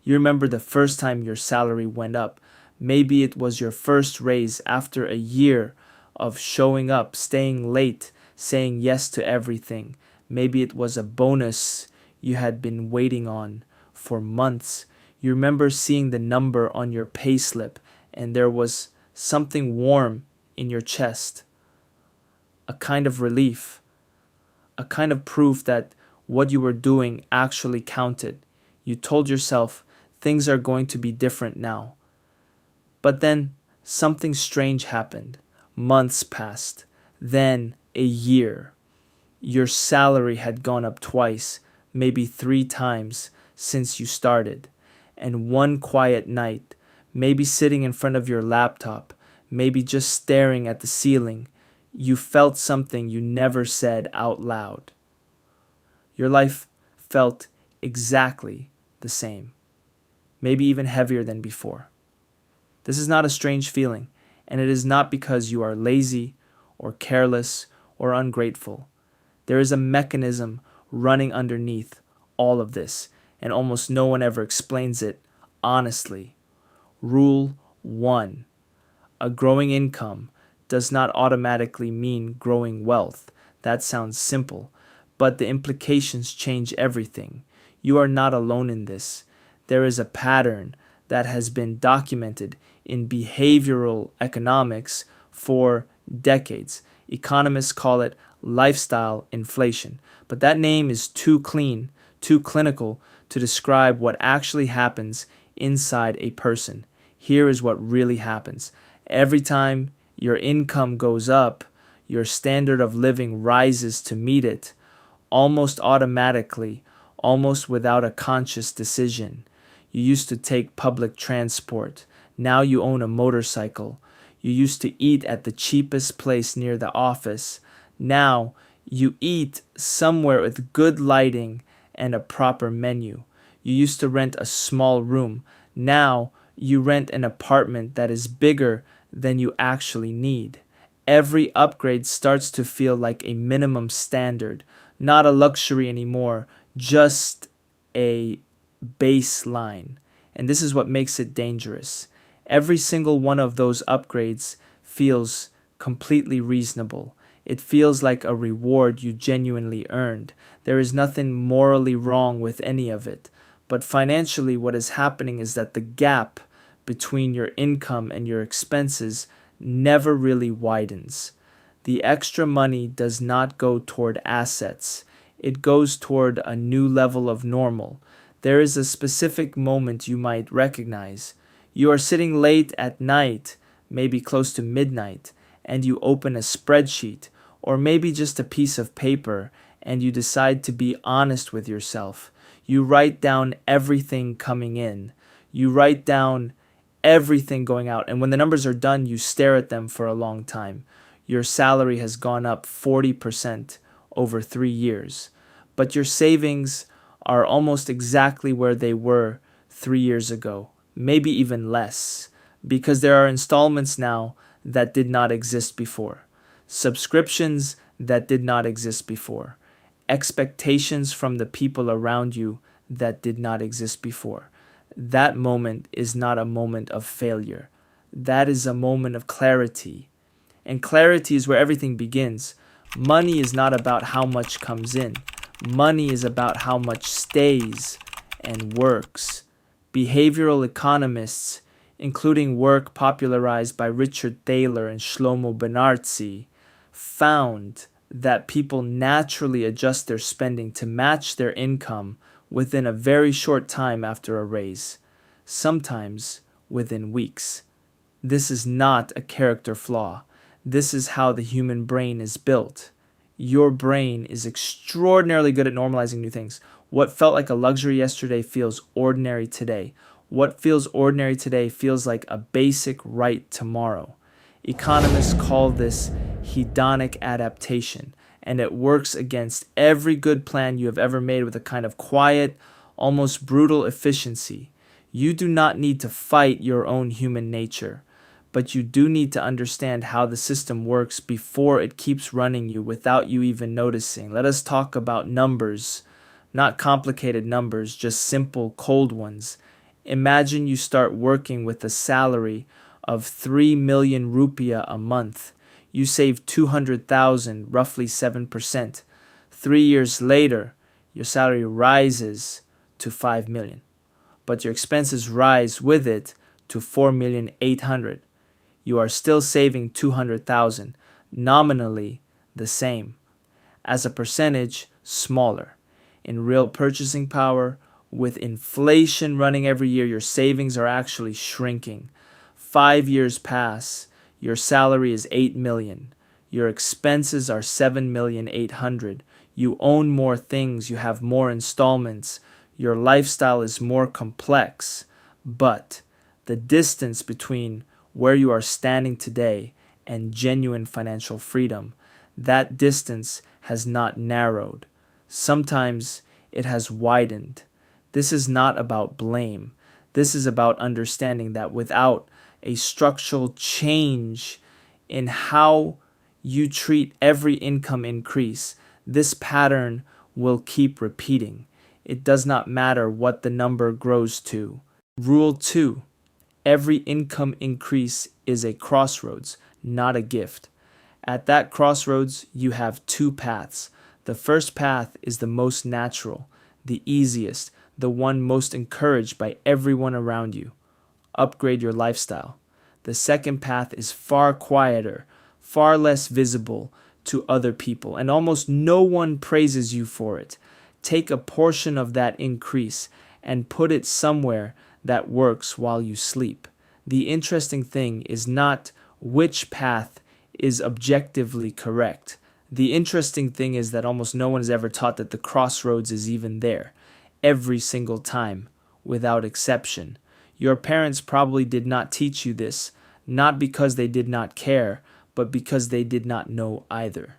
You remember the first time your salary went up. Maybe it was your first raise after a year of showing up, staying late, saying yes to everything. Maybe it was a bonus you had been waiting on for months. You remember seeing the number on your payslip and there was something warm in your chest, a kind of relief, a kind of proof that what you were doing actually counted. You told yourself things are going to be different now. But then something strange happened. Months passed, then a year. Your salary had gone up twice, maybe 3 times since you started. And one quiet night, maybe sitting in front of your laptop, maybe just staring at the ceiling, you felt something you never said out loud. Your life felt exactly the same, maybe even heavier than before. This is not a strange feeling, and it is not because you are lazy or careless or ungrateful. There is a mechanism running underneath all of this, and almost no one ever explains it honestly. Rule 1. A growing income does not automatically mean growing wealth. That sounds simple, but the implications change everything. You are not alone in this. There is a pattern that has been documented in behavioral economics for decades. Economists call it lifestyle inflation, but that name is too clean, too clinical to describe what actually happens inside a person. Here is what really happens. Every time your income goes up, your standard of living rises to meet it, almost automatically, almost without a conscious decision. You used to take public transport. Now you own a motorcycle. You used to eat at the cheapest place near the office. Now you eat somewhere with good lighting and a proper menu. You used to rent a small room. Now you rent an apartment that is bigger than you actually need. Every upgrade starts to feel like a minimum standard, not a luxury anymore, just a baseline. And this is what makes it dangerous. Every single one of those upgrades feels completely reasonable. It feels like a reward you genuinely earned. There is nothing morally wrong with any of it. But financially, what is happening is that the gap between your income and your expenses never really widens. The extra money does not go toward assets. It goes toward a new level of normal. There is a specific moment you might recognize. You are sitting late at night, maybe close to midnight, and you open a spreadsheet or maybe just a piece of paper and you decide to be honest with yourself. You write down everything coming in. You write down everything going out. And when the numbers are done, you stare at them for a long time. Your salary has gone up 40% over 3 years. But your savings are almost exactly where they were 3 years ago, maybe even less, because there are installments now that did not exist before, subscriptions that did not exist before, expectations from the people around you that did not exist before. That moment is not a moment of failure. That is a moment of clarity. And clarity is where everything begins. Money is not about how much comes in. Money is about how much stays and works. Behavioral economists, including work popularized by Richard Thaler and Shlomo Benartzi, found that people naturally adjust their spending to match their income within a very short time after a raise, sometimes within weeks. This is not a character flaw. This is how the human brain is built. Your brain is extraordinarily good at normalizing new things. What felt like a luxury yesterday feels ordinary today. What feels ordinary today feels like a basic right tomorrow. Economists call this hedonic adaptation, and it works against every good plan you have ever made with a kind of quiet, almost brutal efficiency. You do not need to fight your own human nature, but you do need to understand how the system works before it keeps running you without you even noticing. Let us talk about numbers, not complicated numbers, just simple, cold ones. Imagine you start working with a salary of 3 million rupiah a month. You save 200,000, roughly 7%. 3 years later, your salary rises to 5 million, but your expenses rise with it to 4,800,000. You are still saving 200,000, nominally the same. As a percentage, smaller. In real purchasing power, with inflation running every year, your savings are actually shrinking. 5 years pass, your salary is 8 million. Your expenses are 7,800,000. You own more things, you have more installments. Your lifestyle is more complex, but the distance between where you are standing today and genuine financial freedom, that distance has not narrowed. Sometimes it has widened. This is not about blame. This is about understanding that without a structural change in how you treat every income increase, this pattern will keep repeating. It does not matter what the number grows to. Rule 2. Every income increase is a crossroads, not a gift. At that crossroads, you have two paths. The first path is the most natural, the easiest, the one most encouraged by everyone around you. Upgrade your lifestyle. The second path is far quieter, far less visible to other people, and almost no one praises you for it. Take a portion of that increase and put it somewhere that works while you sleep. The interesting thing is not which path is objectively correct. The interesting thing is that almost no one is ever taught that the crossroads is even there, every single time, without exception. Your parents probably did not teach you this, not because they did not care, but because they did not know either.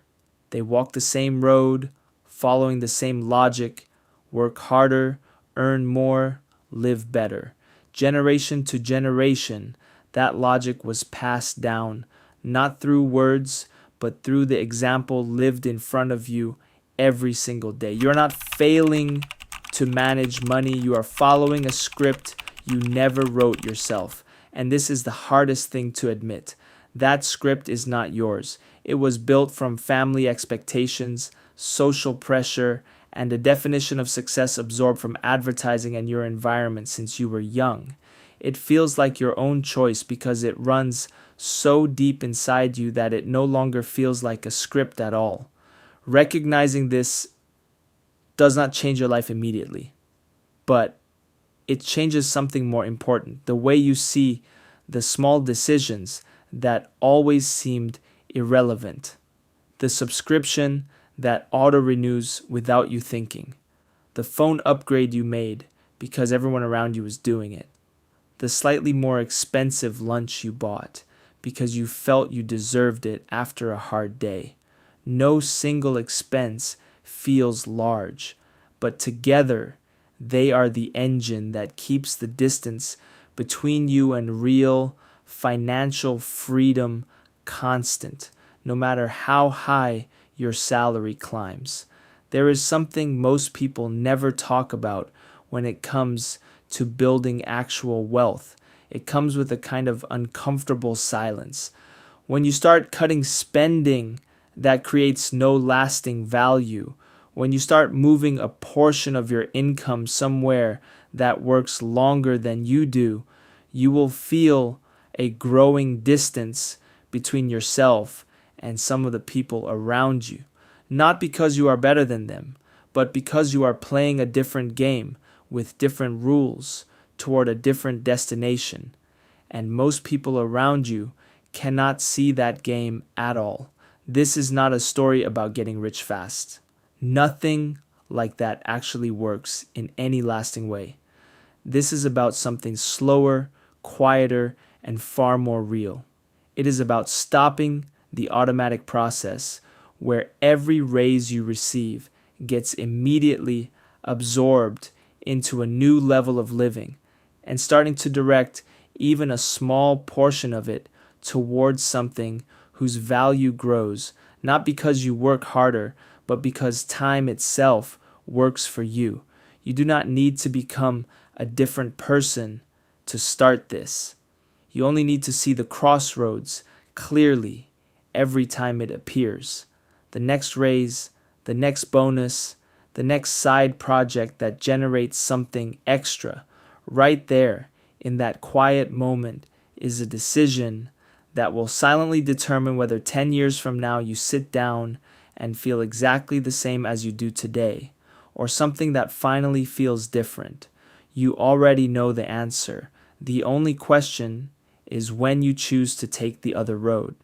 They walked the same road, following the same logic: work harder, earn more, live better. Generation to generation, that logic was passed down, not through words, but through the example lived in front of you every single day. You're not failing to manage money. You are following a script you never wrote yourself. And this is the hardest thing to admit. That script is not yours. It was built from family expectations, social pressure, and a definition of success absorbed from advertising and your environment since you were young. It feels like your own choice because it runs so deep inside you that it no longer feels like a script at all. Recognizing this does not change your life immediately, but it changes something more important: the way you see the small decisions that always seemed irrelevant. The subscription that auto-renews without you thinking. The phone upgrade you made because everyone around you was doing it. The slightly more expensive lunch you bought because you felt you deserved it after a hard day. No single expense feels large, but together they are the engine that keeps the distance between you and real financial freedom constant, no matter how high your salary climbs. There is something most people never talk about when it comes to building actual wealth. It comes with a kind of uncomfortable silence. When you start cutting spending that creates no lasting value, when you start moving a portion of your income somewhere that works longer than you do, you will feel a growing distance between yourself and some of the people around you. Not because you are better than them, but because you are playing a different game with different rules toward a different destination. And most people around you cannot see that game at all. This is not a story about getting rich fast. Nothing like that actually works in any lasting way. This is about something slower, quieter, and far more real. It is about stopping the automatic process where every raise you receive gets immediately absorbed into a new level of living and starting to direct even a small portion of it towards something whose value grows, not because you work harder, but because time itself works for you. You do not need to become a different person to start this. You only need to see the crossroads clearly every time it appears. The next raise, the next bonus, the next side project that generates something extra, right there in that quiet moment, is a decision that will silently determine whether 10 years from now you sit down and feel exactly the same as you do today, or something that finally feels different. You already know the answer. The only question is when you choose to take the other road.